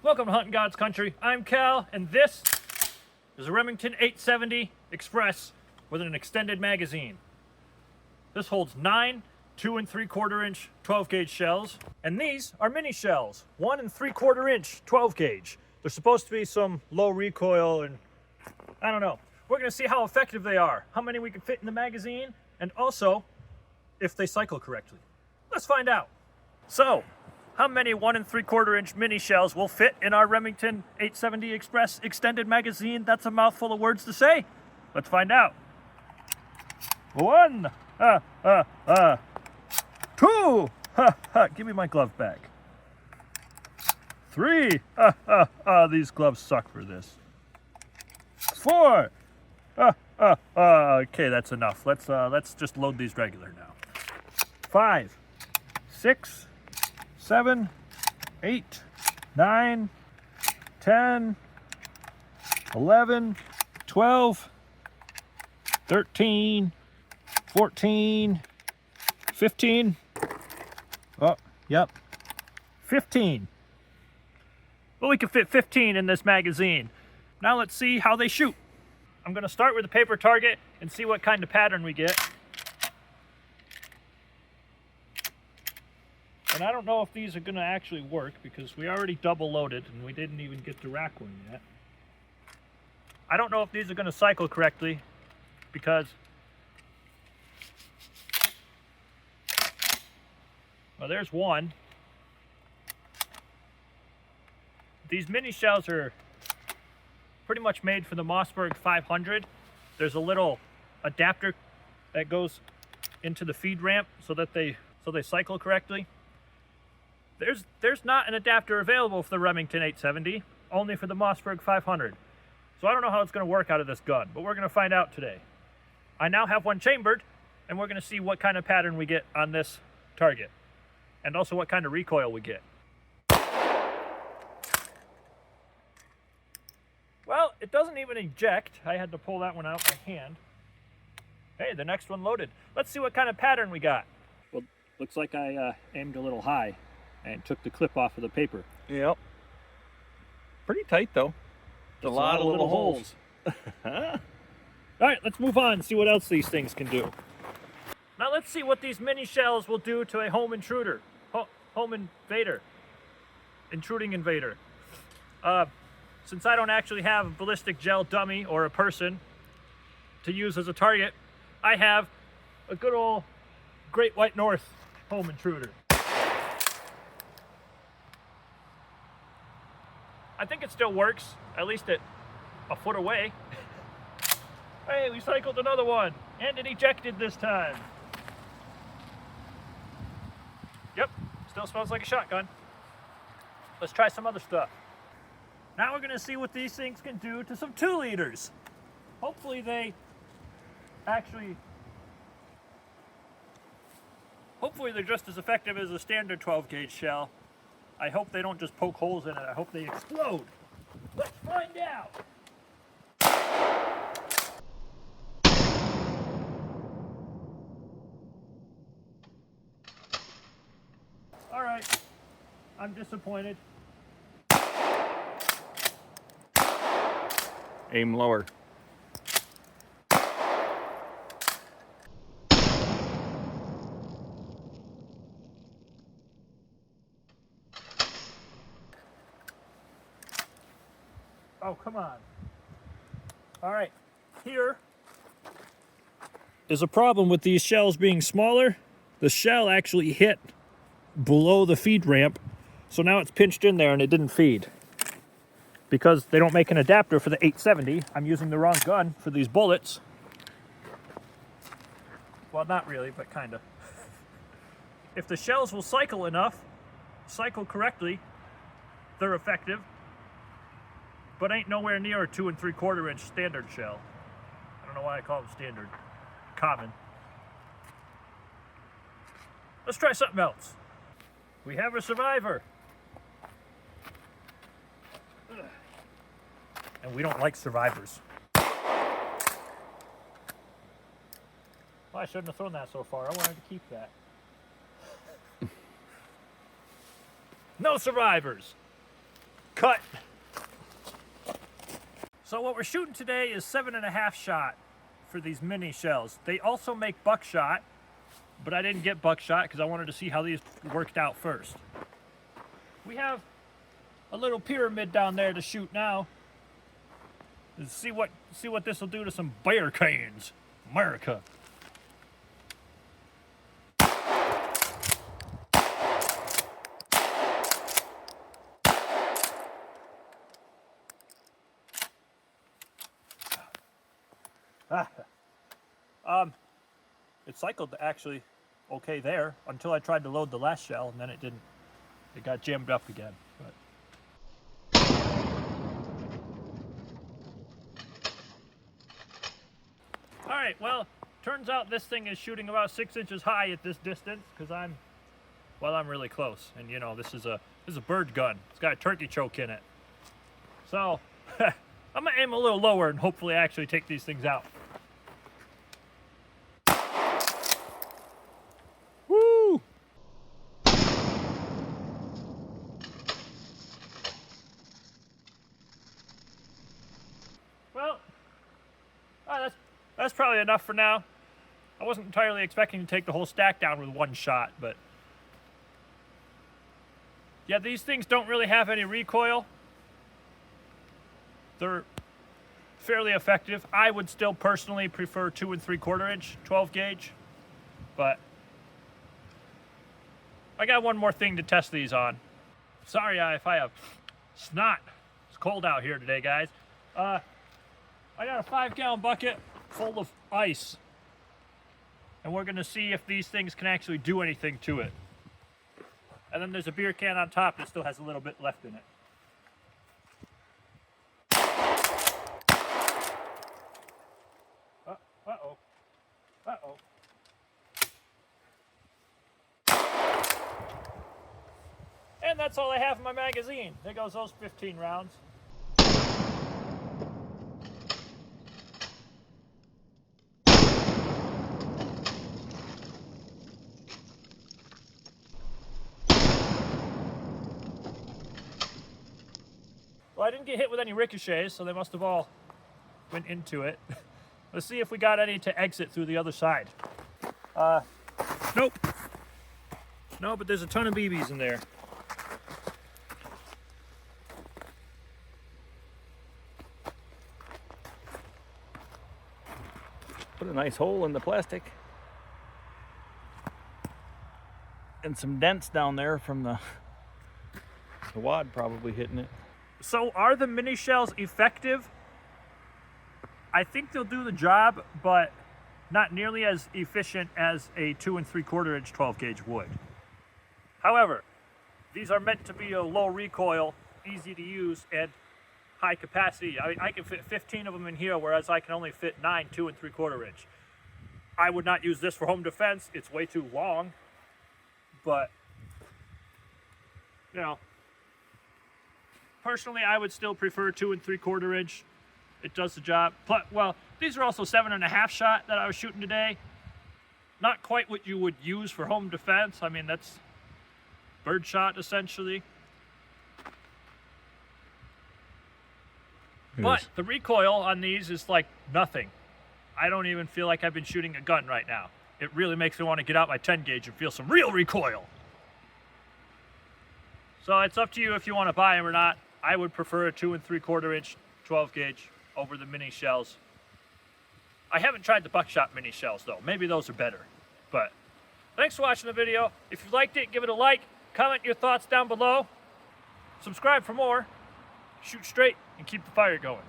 Welcome to Hunting God's Country. I'm Cal, and this is a Remington 870 Express with an extended magazine. This holds 9 2 3/4 inch 12 gauge shells, and these are mini shells, 1 3/4 inch 12 gauge. They're supposed to be some low recoil, and I don't know. We're going to see how effective they are, how many we can fit in the magazine, and also if they cycle correctly. Let's find out. So, how many 1 3/4 inch mini shells will fit in our Remington 870 Express extended magazine? That's a mouthful of words to say. Let's find out. 1, 2, give me my glove back. 3, these gloves suck for this. 4, okay, that's enough. Let's just load these regular now. 5, 6, 7, 8, 9, 10, 11, 12, 13, 14, 15. Oh, yep. 15. Well, we can fit 15 in this magazine. Now let's see how they shoot. I'm going to start with a paper target and see what kind of pattern we get. And I don't know if these are going to actually work because we already double loaded and we didn't even get to rack one yet. I don't know if these are going to cycle correctly because well, there's one. These mini shells are pretty much made for the Mossberg 500. There's a little adapter that goes into the feed ramp so they cycle correctly. There's not an adapter available for the Remington 870, only for the Mossberg 500. So I don't know how it's going to work out of this gun, but we're going to find out today. I now have one chambered, and we're going to see what kind of pattern we get on this target, and also what kind of recoil we get. Well, it doesn't even eject. I had to pull that one out by hand. Hey, the next one loaded. Let's see what kind of pattern we got. Well, looks like I aimed a little high and took the clip off of the paper. Yep. Pretty tight though. A lot of little holes. All right, let's move on and see what else these things can do. Now let's see what these mini shells will do to a home intruder. Home invader. Intruding invader. Since I don't actually have a ballistic gel dummy or a person to use as a target, I have a good old Great White North home intruder. I think it still works, at least at a foot away. Hey, we cycled another one, and it ejected this time. Yep, still smells like a shotgun. Let's try some other stuff. Now we're gonna see what these things can do to some 2-liters. Hopefully they're just as effective as a standard 12 gauge shell. I hope they don't just poke holes in it. I hope they explode. Let's find out. All right, I'm disappointed. Aim lower. Oh, come on. All right, here is a problem with these shells being smaller. The shell actually hit below the feed ramp, so now it's pinched in there and it didn't feed. Because they don't make an adapter for the 870, I'm using the wrong gun for these bullets. Well, not really, but kind of. If the shells will cycle correctly, they're effective. But ain't nowhere near a 2 3/4 inch standard shell. I don't know why I call them standard. Common. Let's try something else. We have a survivor. And we don't like survivors. Well, I shouldn't have thrown that so far. I wanted to keep that. No survivors. Cut. So what we're shooting today is 7.5 shot for these mini shells. They also make buckshot, but I didn't get buckshot because I wanted to see how these worked out first. We have a little pyramid down there to shoot now. Let's see what this will do to some bear canes. America. It cycled actually okay there until I tried to load the last shell, and then it didn't. It got jammed up again. But. All right, well, turns out this thing is shooting about 6 inches high at this distance because I'm really close, and you know this is a bird gun. It's got a turkey choke in it, so I'm gonna aim a little lower and hopefully actually take these things out. Woo! Well, that's probably enough for now. I wasn't entirely expecting to take the whole stack down with one shot, but yeah, these things don't really have any recoil. They're fairly effective. I would still personally prefer 2 3/4 inch 12 gauge, but I got one more thing to test these on. Sorry if I have snot. It's cold out here today, guys. I got a 5-gallon bucket full of ice, and we're gonna see if these things can actually do anything to it. And then there's a beer can on top that still has a little bit left in it. Uh-oh. Uh-oh. And that's all I have in my magazine. There goes those 15 rounds. Well, I didn't get hit with any ricochets, so they must have all went into it. Let's see if we got any to exit through the other side. Nope. No, but there's a ton of BBs in there. Put a nice hole in the plastic. And some dents down there from the wad probably hitting it. So are the mini shells effective? I think they'll do the job, but not nearly as efficient as a 2 3/4 inch 12 gauge would. However, these are meant to be a low recoil, easy to use, and high capacity. I mean, I can fit 15 of them in here, whereas I can only fit 9 2 3/4 inch. I would not use this for home defense. It's way too long, but you know, personally, I would still prefer 2 3/4 inch. It does the job. Well, these are also 7.5 shot that I was shooting today. Not quite what you would use for home defense. I mean, that's bird shot essentially. But the recoil on these is like nothing. I don't even feel like I've been shooting a gun right now. It really makes me want to get out my 10 gauge and feel some real recoil. So it's up to you if you want to buy them or not. I would prefer a 2 3/4 inch 12 gauge over the mini shells. I haven't tried the buckshot mini shells though. Maybe those are better. But thanks for watching the video. If you liked it, give it a like. Comment your thoughts down below. Subscribe for more. Shoot straight and keep the fire going.